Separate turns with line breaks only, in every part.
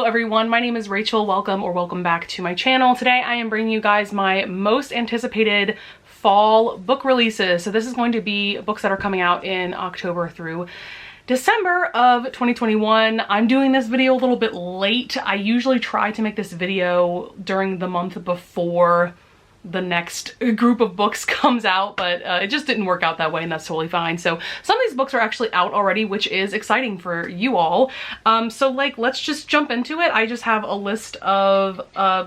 everyone, my name is Rachel. Welcome back to my channel. Today I am bringing you guys my most anticipated fall book releases. So this is going to be books that are coming out in October through December of 2021. I'm doing this video a little bit late. I usually try to make this video during the month before the next group of books comes out, but it just didn't work out that way, and that's totally fine. So some of these books are actually out already, which is exciting for you all. So like, let's just jump into it. I just have a list of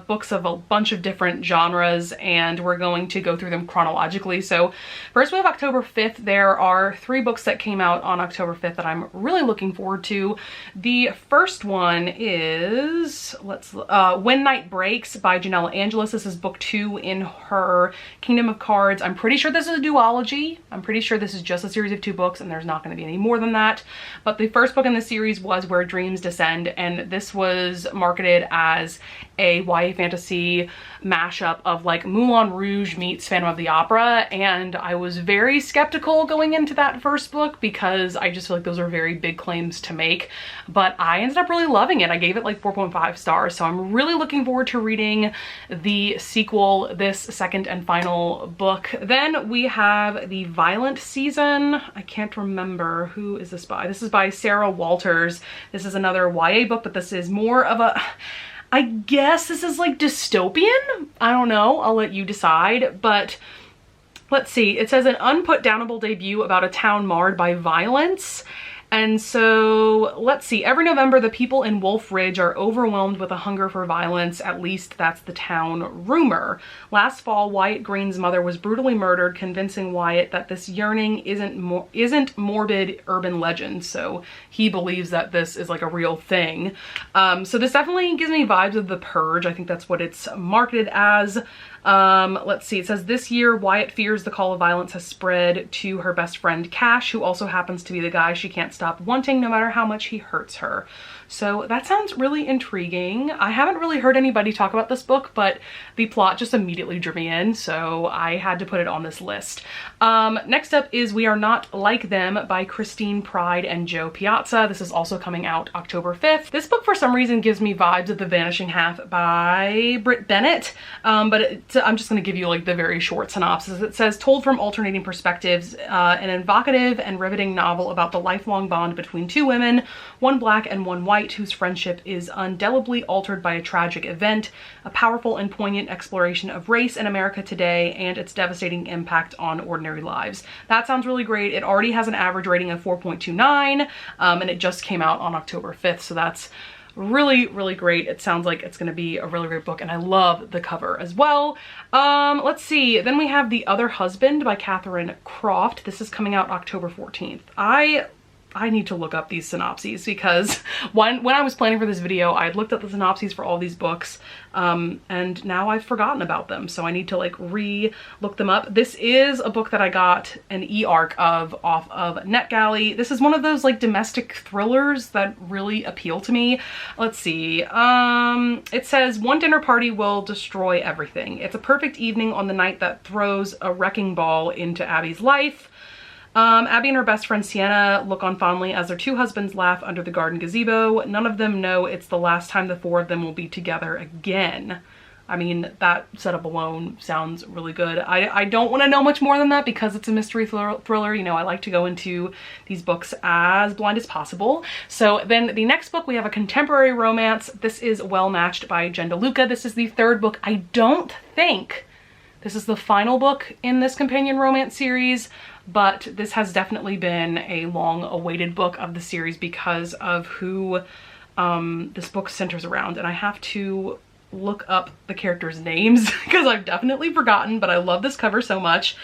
books of a bunch of different genres, and we're going to go through them chronologically. So first we have October 5th. There are 3 books that came out on October 5th that I'm really looking forward to. The first one is, When Night Breaks by Janella Angelis. This is book 2 in her Kingdom of Cards. I'm pretty sure this is a duology. I'm pretty sure this is just a series of 2 books and there's not going to be any more than that. But the first book in the series was Where Dreams Descend, and this was marketed as a YA fantasy mashup of like Moulin Rouge meets Phantom of the Opera, and I was very skeptical going into that first book because I just feel like those are very big claims to make, but I ended up really loving it. I gave it like 4.5 stars, so I'm really looking forward to reading the sequel, this second and final book. Then we have The Violent Season. I can't remember, who is this by? This is by Sarah Walters. This is another YA book, but this is more of a, I guess this is like dystopian? I don't know, I'll let you decide, but let's see. It says an unputdownable debut about a town marred by violence. And so let's see, every November the people in Wolf Ridge are overwhelmed with a hunger for violence. At least that's the town rumor. Last fall, Wyatt Green's mother was brutally murdered, convincing Wyatt that this yearning isn't morbid urban legend. So he believes that this is like a real thing. So this definitely gives me vibes of The Purge. I think that's what it's marketed as. Let's see, it says this year Wyatt fears the call of violence has spread to her best friend Cash, who also happens to be the guy she can't stop wanting no matter how much he hurts her. So that sounds really intriguing. I haven't really heard anybody talk about this book, but the plot just immediately drew me in, so I had to put it on this list. Next up is We Are Not Like Them by Christine Pride and Joe Piazza. This is also coming out October 5th. This book for some reason gives me vibes of The Vanishing Half by Britt Bennett, but I'm just going to give you like the very short synopsis. It says, told from alternating perspectives, an evocative and riveting novel about the lifelong bond between 2 women, one black and one white, whose friendship is indelibly altered by a tragic event, a powerful and poignant exploration of race in America today and its devastating impact on ordinary lives. That sounds really great. It already has an average rating of 4.29, and it just came out on October 5th, so that's really, really great. It sounds like it's going to be a really great book, and I love the cover as well. Let's see. Then we have The Other Husband by Catherine Croft. This is coming out October 14th. I need to look up these synopses because when I was planning for this video, I had looked at the synopses for all these books, and now I've forgotten about them. So I need to like re-look them up. This is a book that I got an e-arc of off of NetGalley. This is one of those like domestic thrillers that really appeal to me. Let's see. It says, one dinner party will destroy everything. It's a perfect evening on the night that throws a wrecking ball into Abby's life. Abby and her best friend Sienna look on fondly as their 2 husbands laugh under the garden gazebo. None of them know it's the last time the 4 of them will be together again. I mean, that setup alone sounds really good. I don't want to know much more than that because it's a mystery thriller. You know, I like to go into these books as blind as possible. So then the next book, we have a contemporary romance. This is Well Matched by Jen DeLuca. This is the 3rd book. I don't think this is the final book in this companion romance series, but this has definitely been a long-awaited book of the series because of who this book centers around. And I have to look up the characters' names because I've definitely forgotten, but I love this cover so much.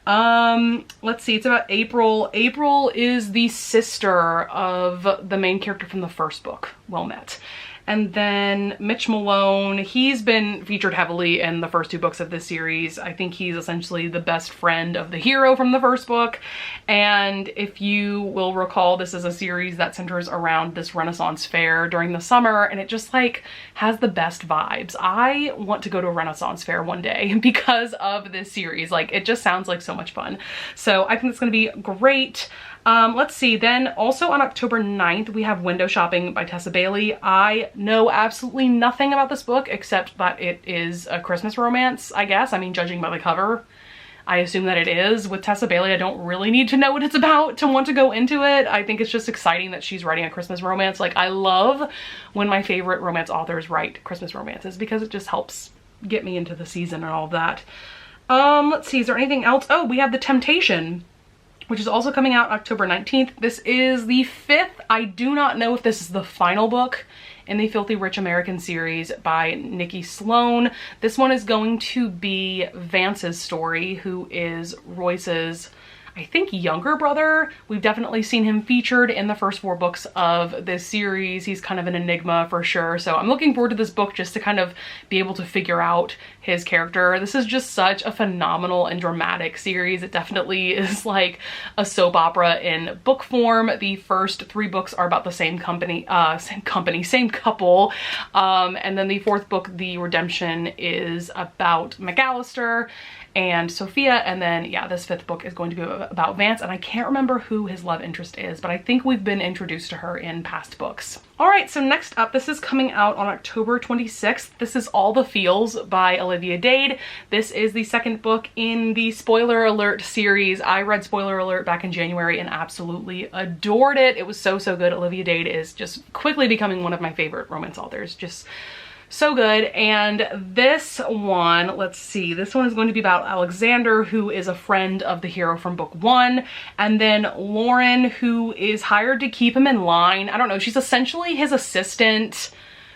Let's see, it's about April. April is the sister of the main character from the first book, Well Met. And then Mitch Malone, he's been featured heavily in the first 2 books of this series. I think he's essentially the best friend of the hero from the first book. And if you will recall, this is a series that centers around this Renaissance fair during the summer, and it just like has the best vibes. I want to go to a Renaissance fair one day because of this series. Like, it just sounds like so much fun. So I think it's gonna be great. Let's see, then also on October 9th, we have Window Shopping by Tessa Bailey. I know absolutely nothing about this book except that it is a Christmas romance, I guess. I mean, judging by the cover, I assume that it is. With Tessa Bailey, I don't really need to know what it's about to want to go into it. I think it's just exciting that she's writing a Christmas romance. Like, I love when my favorite romance authors write Christmas romances because it just helps get me into the season and all of that. Let's see, is there anything else? Oh, we have The Temptation, which is also coming out October 19th. This is the 5th. I do not know if this is the final book in the Filthy Rich American series by Nikki Sloan. This one is going to be Vance's story, who is Royce's, I think, younger brother. We've definitely seen him featured in the first 4 books of this series. He's kind of an enigma for sure. So I'm looking forward to this book just to kind of be able to figure out his character. This is just such a phenomenal and dramatic series. It definitely is like a soap opera in book form. The first 3 books are about the same couple. And then the 4th book, The Redemption, is about McAllister and Sophia, and then yeah, this 5th book is going to be about Vance, and I can't remember who his love interest is, but I think we've been introduced to her in past books. All right, so next up, this is coming out on October 26th. This is All the Feels by Olivia Dade. This is the 2nd book in the Spoiler Alert series. I read Spoiler Alert back in January and absolutely adored it. It was so, so good. Olivia Dade is just quickly becoming one of my favorite romance authors. Just so good. And this one, let's see, this one is going to be about Alexander, who is a friend of the hero from book 1, and then Lauren, who is hired to keep him in line. I don't know, she's essentially his assistant,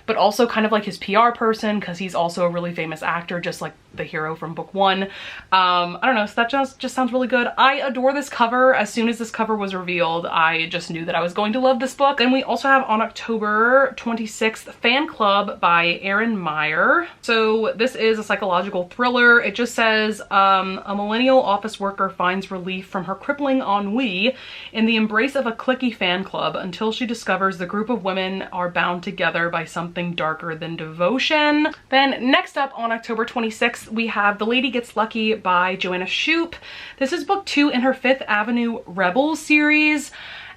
but also kind of like his PR person, because he's also a really famous actor, just like the hero from book 1. I don't know, so that just sounds really good. I adore this cover. As soon as this cover was revealed, I just knew that I was going to love this book. Then we also have on October 26th, Fan Club by Erin Meyer. So this is a psychological thriller. It just says, a millennial office worker finds relief from her crippling ennui in the embrace of a cliquey fan club until she discovers the group of women are bound together by something darker than devotion. Then next up on October 26th, we have The Lady Gets Lucky by Joanna Shupe. This is book 2 in her Fifth Avenue Rebels series.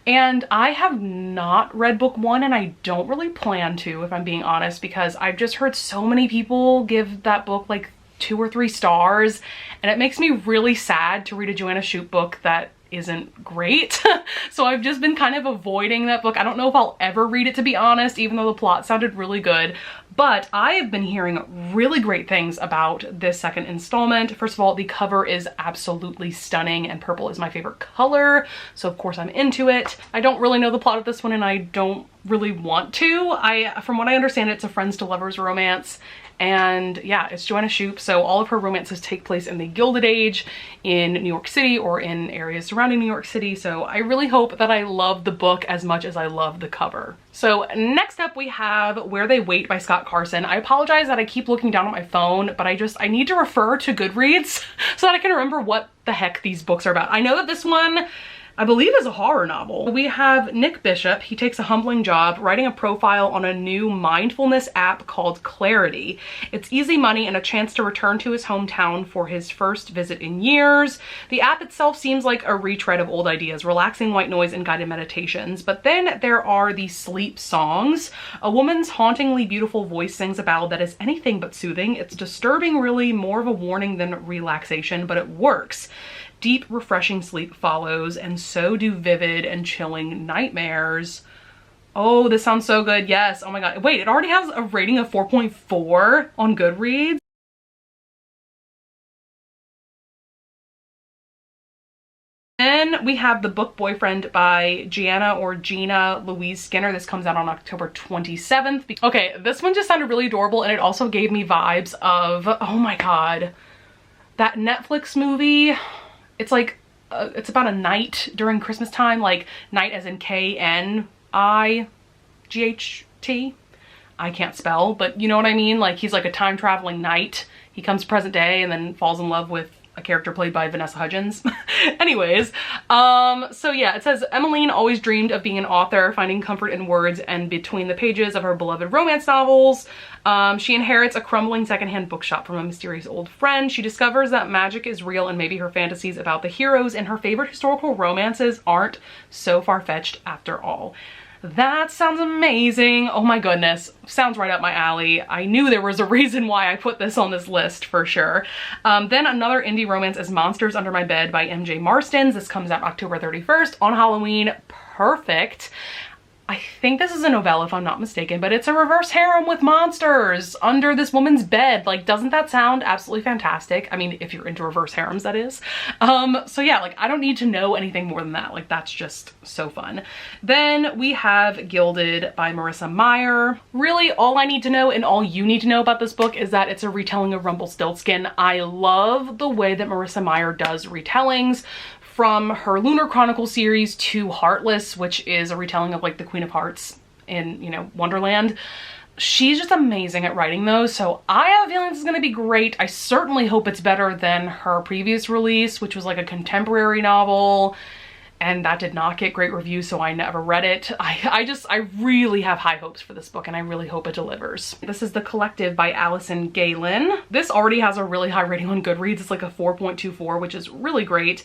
And I have not read book 1, and I don't really plan to, if I'm being honest, because I've just heard so many people give that book like 2 or 3 stars, and it makes me really sad to read a Joanna Shupe book that isn't great. So I've just been kind of avoiding that book. I don't know if I'll ever read it, to be honest, even though the plot sounded really good. But I have been hearing really great things about this second installment. First of all, the cover is absolutely stunning, and purple is my favorite color, so of course I'm into it. I don't really know the plot of this one, and I don't really want to. From what I understand, it's a friends to lovers romance. And yeah, it's Joanna Shupe, so all of her romances take place in the Gilded Age in New York City or in areas surrounding New York City. So I really hope that I love the book as much as I love the cover. So next up we have Where They Wait by Scott Carson. I apologize that I keep looking down at my phone, but I need to refer to Goodreads so that I can remember what the heck these books are about. I know that this one, I believe, is a horror novel. We have Nick Bishop. He takes a humbling job writing a profile on a new mindfulness app called Clarity. It's easy money and a chance to return to his hometown for his first visit in years. The app itself seems like a retread of old ideas, relaxing white noise and guided meditations. But then there are the sleep songs. A woman's hauntingly beautiful voice sings a ballad that is anything but soothing. It's disturbing, really, more of a warning than relaxation, but it works. Deep, refreshing sleep follows, and so do vivid and chilling nightmares. Oh, this sounds so good. Yes. Oh my god. Wait, it already has a rating of 4.4 on Goodreads. Then we have The Book Boyfriend by Gianna or Gina Louise Skinner. This comes out on October 27th. Okay, this one just sounded really adorable, and it also gave me vibes of, oh my god, that Netflix movie. It's like, it's about a knight during Christmas time, like knight as in K-N-I-G-H-T. I can't spell, but you know what I mean? Like, he's like a time traveling knight. He comes to present day and then falls in love with a character played by Vanessa Hudgens. Anyways, so yeah, it says Emmeline always dreamed of being an author, finding comfort in words and between the pages of her beloved romance novels. She inherits a crumbling secondhand bookshop from a mysterious old friend. She discovers that magic is real and maybe her fantasies about the heroes in her favorite historical romances aren't so far-fetched after all. That sounds amazing. Oh my goodness. Sounds right up my alley. I knew there was a reason why I put this on this list for sure. Then another indie romance is Monsters Under My Bed by MJ Marstins. This comes out October 31st on Halloween. Perfect. I think this is a novella if I'm not mistaken, but it's a reverse harem with monsters under this woman's bed. Like, doesn't that sound absolutely fantastic? I mean, if you're into reverse harems, that is. So yeah, like, I don't need to know anything more than that. Like, that's just so fun. Then we have Gilded by Marissa Meyer. Really, all I need to know and all you need to know about this book is that it's a retelling of Rumpelstiltskin. I love the way that Marissa Meyer does retellings. From her Lunar Chronicle series to Heartless, which is a retelling of like the Queen of Hearts in, you know, Wonderland. She's just amazing at writing those, so I have a feeling this is going to be great. I certainly hope it's better than her previous release, which was like a contemporary novel, and that did not get great reviews, so I never read it. I really have high hopes for this book, and I really hope it delivers. This is The Collective by Allison Galen. This already has a really high rating on Goodreads. It's like a 4.24, which is really great.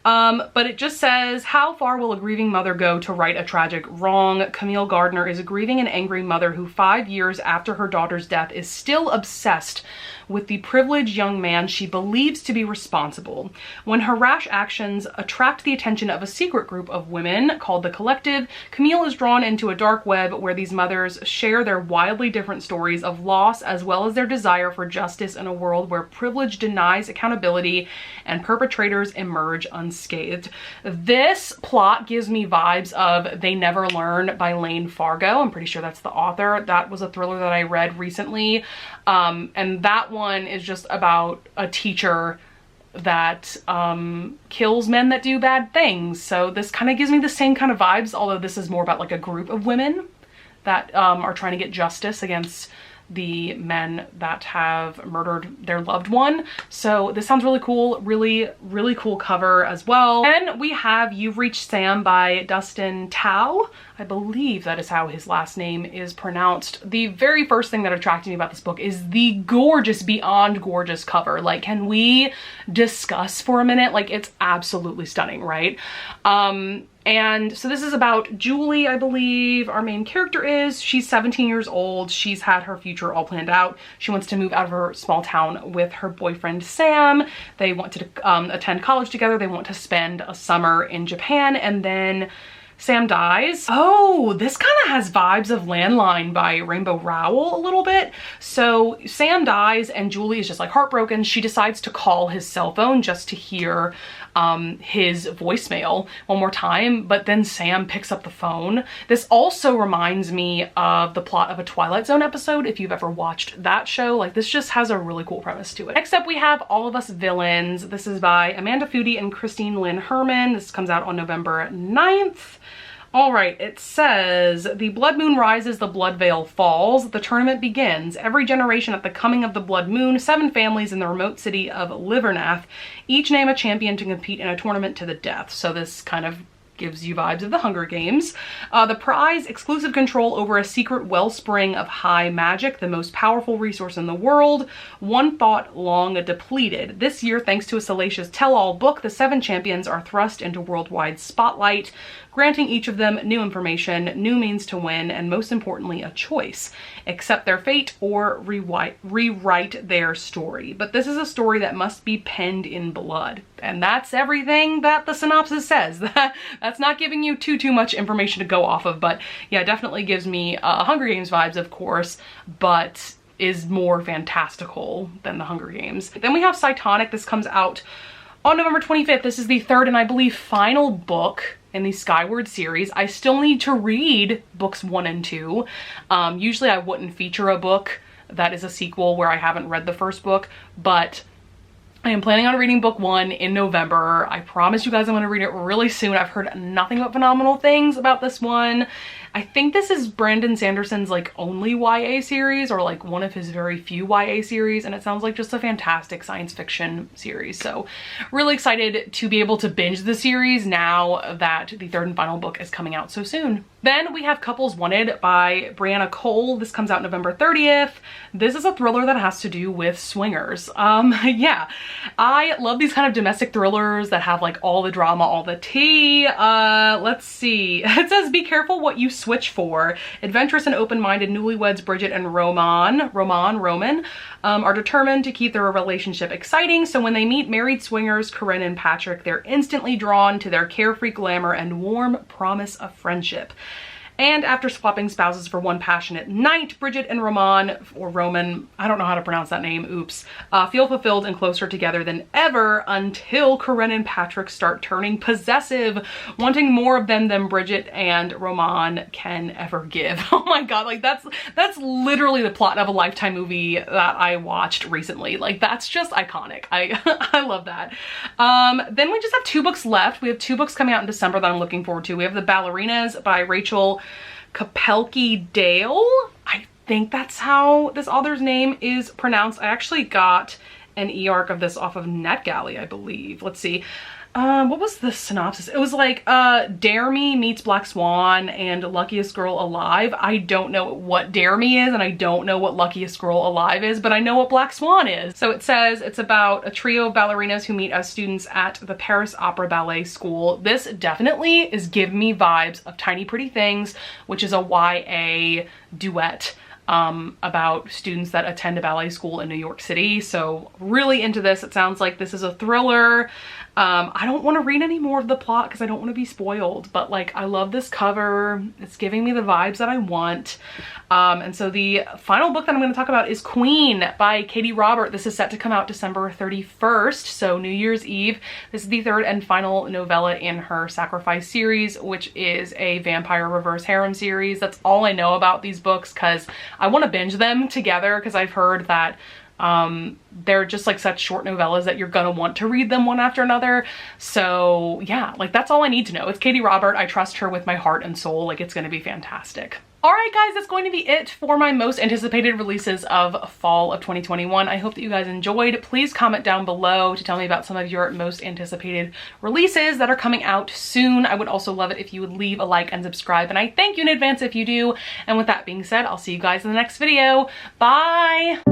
But it just says, how far will a grieving mother go to right a tragic wrong? Camille Gardner is a grieving and angry mother who 5 years after her daughter's death is still obsessed with the privileged young man she believes to be responsible. When her rash actions attract the attention of a secret group of women called The Collective, Camille is drawn into a dark web where these mothers share their wildly different stories of loss as well as their desire for justice in a world where privilege denies accountability and perpetrators emerge unscathed. This plot gives me vibes of They Never Learn by Lane Fargo. I'm pretty sure that's the author. That was a thriller that I read recently. And that one is just about a teacher that kills men that do bad things. So this kind of gives me the same kind of vibes, although this is more about like a group of women that are trying to get justice against the men that have murdered their loved one. So this sounds really cool. Really cool cover as well. Then we have You've Reached Sam by Dustin Tao. I believe that is how his last name is pronounced. The very first thing that attracted me about this book is the gorgeous, beyond gorgeous cover. Like, can we discuss for a minute? Like, it's absolutely stunning, right? And so this is about Julie, I believe our main character is. She's 17 years old. She's had her future all planned out. She wants to move out of her small town with her boyfriend, Sam. They want to attend college together. They want to spend a summer in Japan, and then Sam dies. Oh, this kind of has vibes of Landline by Rainbow Rowell a little bit. So Sam dies and Julie is just like heartbroken. She decides to call his cell phone just to hear his voicemail one more time, but then Sam picks up the phone. This also reminds me of the plot of a Twilight Zone episode, if you've ever watched that show. Like, this just has a really cool premise to it. Next up we have All of Us Villains. This is by Amanda Foody and Christine Lynn Herman. This comes out on November 9th. All right, it says, the blood moon rises, the blood veil falls, the tournament begins. Every generation at the coming of the blood moon, 7 families in the remote city of Livernath each name a champion to compete in a tournament to the death. So this kind of gives you vibes of the Hunger Games. The prize, exclusive control over a secret wellspring of high magic, the most powerful resource in the world, one thought long depleted. This year, thanks to a salacious tell-all book, the 7 champions are thrust into worldwide spotlight, granting each of them new information, new means to win, and most importantly, a choice. Accept their fate or rewrite their story. But this is a story that must be penned in blood. And that's everything that the synopsis says. That's not giving you too much information to go off of, but yeah, definitely gives me Hunger Games vibes, of course, but is more fantastical than the Hunger Games. Then we have Cytonic. This comes out on November 25th. This is the 3rd and I believe final book in the Skyward series. I still need to read books 1 and 2. Usually I wouldn't feature a book that is a sequel where I haven't read the first book, but I am planning on reading book 1 in November. I promise you guys I'm going to read it really soon. I've heard nothing but phenomenal things about this one. I think this is Brandon Sanderson's like only YA series, or like one of his very few YA series, and it sounds like just a fantastic science fiction series. So really excited to be able to binge the series now that the third and final book is coming out so soon. Then we have Couples Wanted by Brianna Cole. This comes out November 30th. This is a thriller that has to do with swingers. Yeah, I love these kind of domestic thrillers that have like all the drama, all the tea. Let's see. It says, be careful what you switch for. Adventurous and open-minded newlyweds Bridget and Roman are determined to keep their relationship exciting. So when they meet married swingers Corinne and Patrick, they're instantly drawn to their carefree glamour and warm promise of friendship. And after swapping spouses for one passionate night, Bridget and Roman, I don't know how to pronounce that name, oops, feel fulfilled and closer together than ever until Corinne and Patrick start turning possessive, wanting more of them than Bridget and Roman can ever give. Oh my god, like that's literally the plot of a Lifetime movie that I watched recently. Like that's just iconic. I love that. Then we just have 2 books left. We have 2 books coming out in December that I'm looking forward to. We have The Ballerinas by Rachel Kapelke Dale. I think that's how this author's name is pronounced. I actually got an e-arc of this off of NetGalley, I believe. Let's see. What was the synopsis? It was like Dare Me meets Black Swan and Luckiest Girl Alive. I don't know what Dare Me is, and I don't know what Luckiest Girl Alive is, but I know what Black Swan is. So it says it's about a trio of ballerinas who meet as students at the Paris Opera Ballet School. This definitely is giving me vibes of Tiny Pretty Things, which is a YA duet about students that attend a ballet school in New York City. So really into this. It sounds like this is a thriller. I don't want to read any more of the plot because I don't want to be spoiled, but like I love this cover. It's giving me the vibes that I want. And so the final book that I'm going to talk about is Queen by Katie Robert. This is set to come out December 31st, so New Year's Eve. This is the 3rd and final novella in her Sacrifice series, which is a vampire reverse harem series. That's all I know about these books because I want to binge them together because I've heard that they're just like such short novellas that you're gonna want to read them one after another. So yeah, like that's all I need to know. It's Katie Robert. I trust her with my heart and soul. Like it's gonna be fantastic. All right, guys, that's going to be it for my most anticipated releases of fall of 2021. I hope that you guys enjoyed. Please comment down below to tell me about some of your most anticipated releases that are coming out soon. I would also love it if you would leave a like and subscribe, and I thank you in advance if you do. And with that being said, I'll see you guys in the next video. Bye!